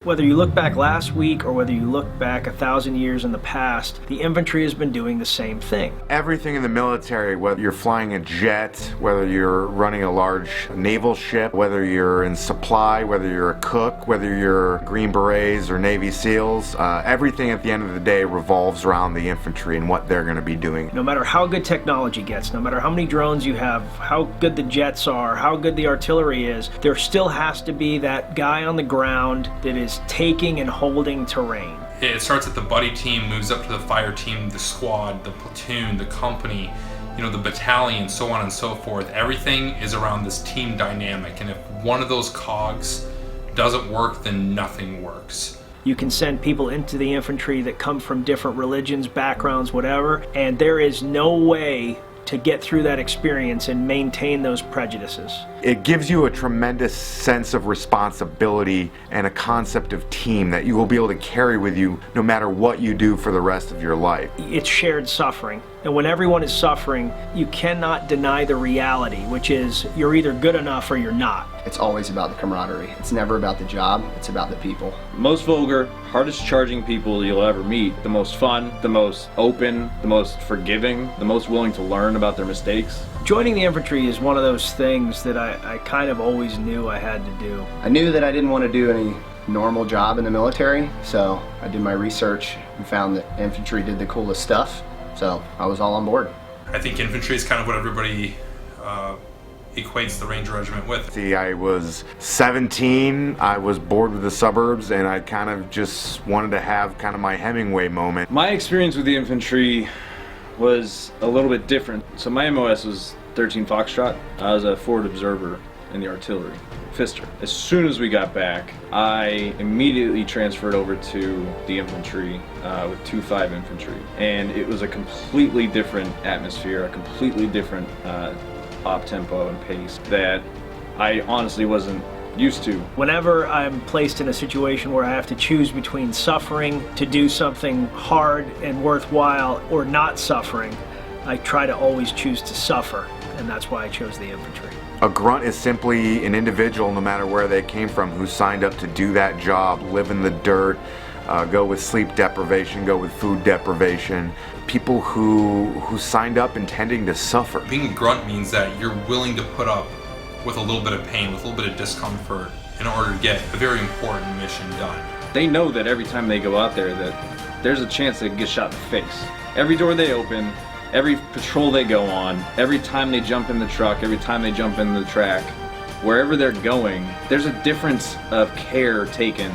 Whether you look back last week or whether you look back 1,000 years in the past, the infantry has been doing the same thing. Everything in the military, whether you're flying a jet, whether you're running a large naval ship, whether you're in supply, whether you're a cook, whether you're Green Berets or Navy SEALs, everything at the end of the day revolves around the infantry and what they're going to be doing. No matter how good technology gets, no matter how many drones you have, how good the jets are, how good the artillery is, there still has to be that guy on the ground that is taking and holding terrain. It starts at the buddy team, moves up to the fire team, the squad, the platoon, the company, the battalion, so on and so forth. Everything is around this team dynamic, and if one of those cogs doesn't work, then nothing works. You can send people into the infantry that come from different religions, backgrounds, whatever, and there is no way to get through that experience and maintain those prejudices. It gives you a tremendous sense of responsibility and a concept of team that you will be able to carry with you no matter what you do for the rest of your life. It's shared suffering. And when everyone is suffering, you cannot deny the reality, which is you're either good enough or you're not. It's always about the camaraderie. It's never about the job, it's about the people. Most vulgar, hardest charging people you'll ever meet, the most fun, the most open, the most forgiving, the most willing to learn about their mistakes. Joining the infantry is one of those things that I kind of always knew I had to do. I knew that I didn't want to do any normal job in the military, so I did my research and found that infantry did the coolest stuff, so I was all on board. I think infantry is kind of what everybody equates the Ranger Regiment with. See, I was 17, I was bored with the suburbs, and I kind of just wanted to have kind of my Hemingway moment. My experience with the infantry was a little bit different. So my MOS was 13 Foxtrot. I was a forward observer in the artillery, Pfister. As soon as we got back, I immediately transferred over to the infantry with 2-5 infantry. And it was a completely different atmosphere, a completely different op tempo and pace that I honestly wasn't used to. Whenever I'm placed in a situation where I have to choose between suffering to do something hard and worthwhile or not suffering, I try to always choose to suffer, and that's why I chose the infantry. A grunt is simply an individual, no matter where they came from, who signed up to do that job, live in the dirt, go with sleep deprivation, go with food deprivation. People who signed up intending to suffer. Being a grunt means that you're willing to put up with a little bit of pain, with a little bit of discomfort in order to get a very important mission done. They know that every time they go out there that there's a chance they can get shot in the face. Every door they open, every patrol they go on, every time they jump in the truck, every time they jump in the track, wherever they're going, there's a difference of care taken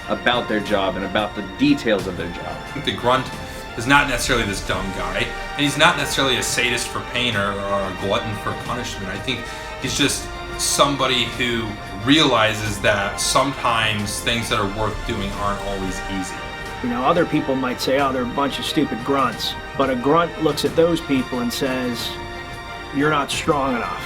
about their job and about the details of their job. I think the grunt is not necessarily this dumb guy, and he's not necessarily a sadist for pain or a glutton for punishment. I think he's just somebody who realizes that sometimes things that are worth doing aren't always easy. Other people might say, oh, they're a bunch of stupid grunts, but a grunt looks at those people and says, you're not strong enough.